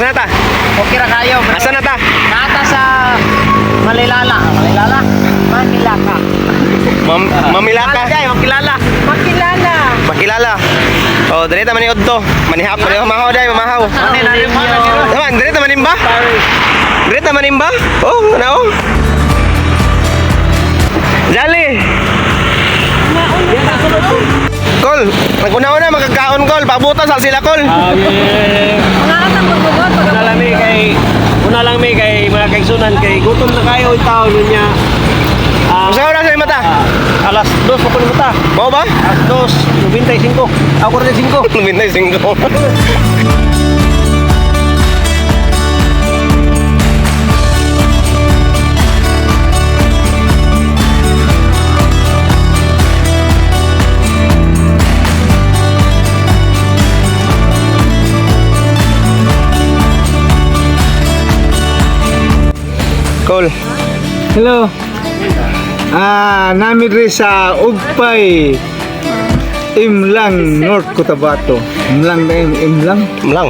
Asa na ta? Okay ra kayo. Asa na ta? Nata sa Malilala. Malilala? Manilaka. Mamilaka. Makilala. Makilala. Makilala. Oh, dali ta maniod to. Manihap, mamahaw day, mamahaw. Naman, dali ta manimba? Dali ta manimba? Oh, nao. Jali. Kol, naguna-una magkakaon kol, pabutas al sila kol. Una lang may kay mga kaigsunan kay gutom na kayo yung tao niya. Usaw na sa mata. Alas 2 pa pala mata. Bao ba? Alas 2, 95. Ako rin 5. 95. Cool. Hello. Namin rin sa Ugpay, Imlang, North Cotabato. Imlang na Imlang. Lang.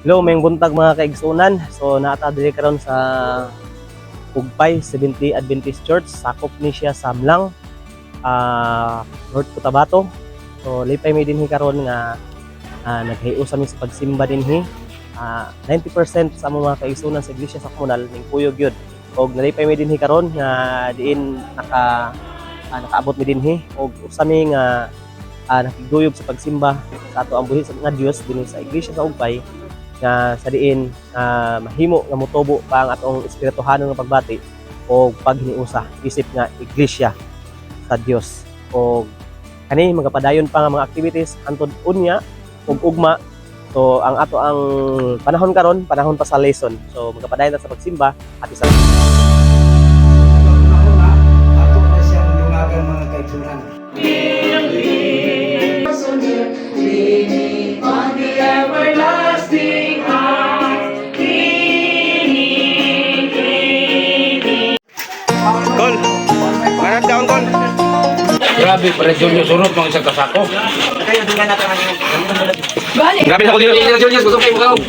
Hello, may buntag mga kaigsunan. So naatadili karon sa Ugpay 70 Adventist Church, sakop ni siya sa Mlang, North Cotabato. So lipay mi dinhi karon nga naghayo sa mi sa pagsimba dinhi. 90% sa mga kaigsunan sa iglesia sa komunal ning kuyog yun. Og nalipay mi dinhi karon nga diin nakaabot mi dinhi og usa mi nga nakiguyog sa pagsimba sa ato ang buhi sa nga Dios dinhi sa iglesia sa Ugpay, nga sa diin mahimo nga motubo pa ang atong espirituhanon nga pagbati o paghiniusa isip nga iglesia sa Dios. O kani magapadayon pa nga mga activities hantod unya ug ugma. So ang ato ang panahon karon, panahon pa sa lesson. So magapadayon ta sa pagsimba at isa Ato na siyang lungagan mga kaigsunan. Kol. Manat daon kol. Grabe, presyo nyo surot mga isang kasako. Grabe na ko Julius.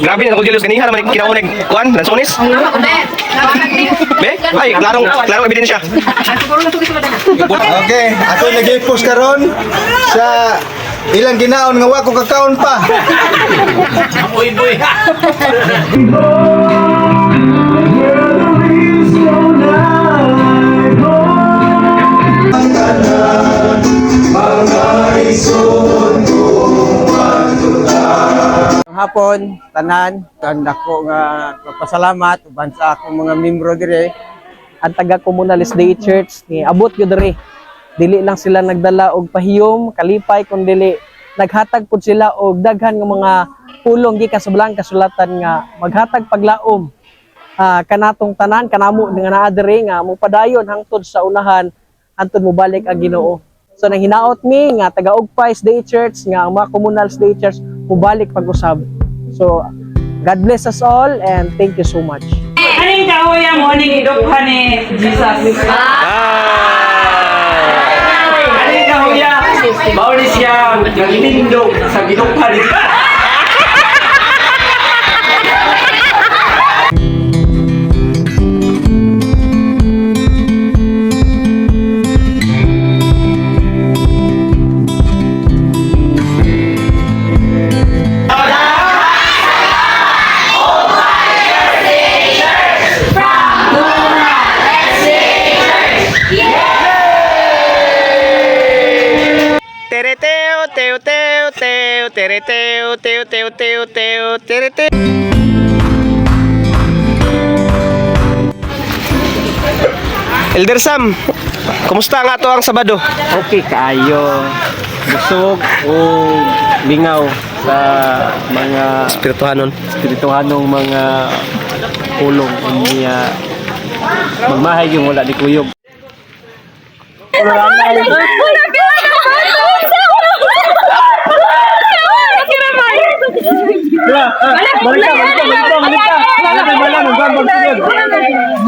Grabe na ko Julius kaniha naman kinauneg kuan lansones. Be? Ay, klarong ebidensya. Okay, ako nag-post karon sa ilang ginaon nga wa ko kakaon pa. Boy. Hapon, tanan, dako nga pasalamat uban sa akong mga membro dire. Ang taga Communalist Day Church ni abot gyud diri. Dili lang sila nagdala og pahiyom, kalipay kundi naghatag pud sila og daghan nga mga pulong gikan sa Blang kasulatan nga maghatag paglaom kanatong tanan kanamo nga naa diri nga mopadayon hangtod sa unahan hangtod mobalik ang Ginoo. So nang hinaot mi nga taga Ugpay Day Church nga ang mga Communalist Day Church mobalik pag-usab. So God bless us all and thank you so much. Aning kahoya mo aning idukhan ni Jesus. Aning kahoya mao ni siya nagtindog sa gidukhan ni Tereteo. Elder Sam, kumusta nga to ang Sabado? okay kayo. Busog o lingaw sa mga espirituhanong mga pulong niya magmahay yung wala di kuyog. Balik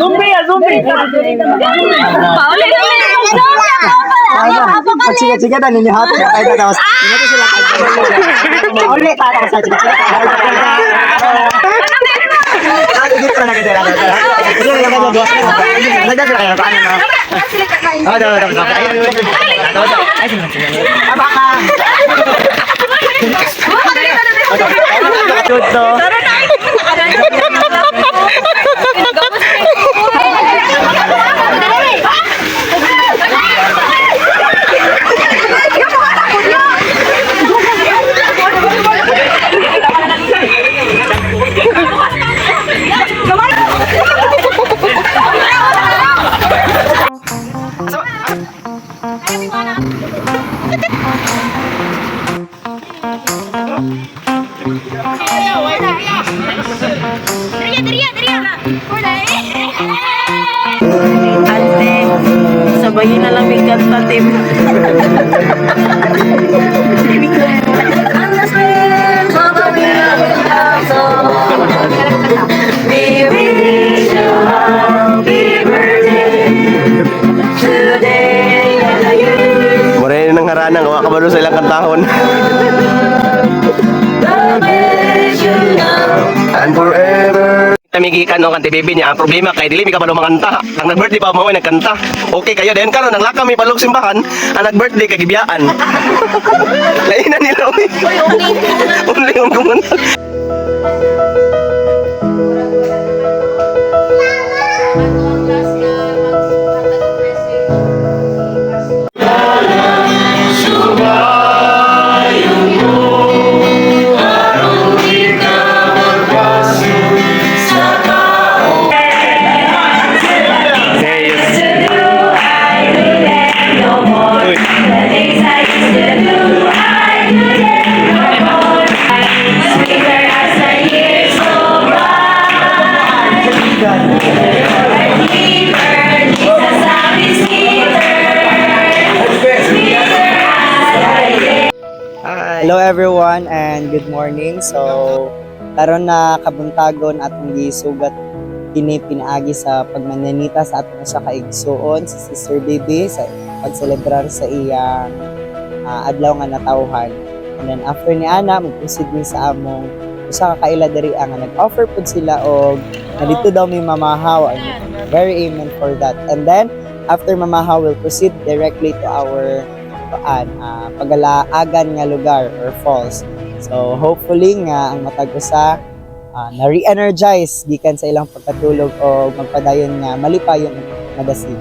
Zombie ya, zombie. Sige-sige na ninyo hati na kayo tapos. Ito sila kayo. Ulit tayo sa sige. Dito na kita. Ante, sabayin na lang may kanta, Tim. Moray nang haranang, waka ba doon sa ilang kantahon? And forever. Tamigikan no kan baby niya. Ang problema kay dili mi ka pa manganta. Ang nag-birthday pa mo nagkanta. Okay kayo den karon nang laka mi palog simbahan. Ang nag-birthday kay gibiyaan. Lain na nila. Only ang kumanta. Hello everyone and good morning. So, karon na kabuntagon atong gisugat kini pinaagi sa pagmananita sa atong usa ka igsuon si Sister Baby sa pagselebrar sa iyang adlaw nga natawhan. And then after ni ana mag-proceed ni sa among usa ka kaila diri nga nag-offer pud sila og dito daw may mamahaw. Very amen for that. And then after mamahaw we'll proceed directly to our pagalaagan nga lugar or falls. So hopefully nga ang matag usa na re-energize gikan sa ilang pagkatulog o magpadayon nga malipayon nga dasig.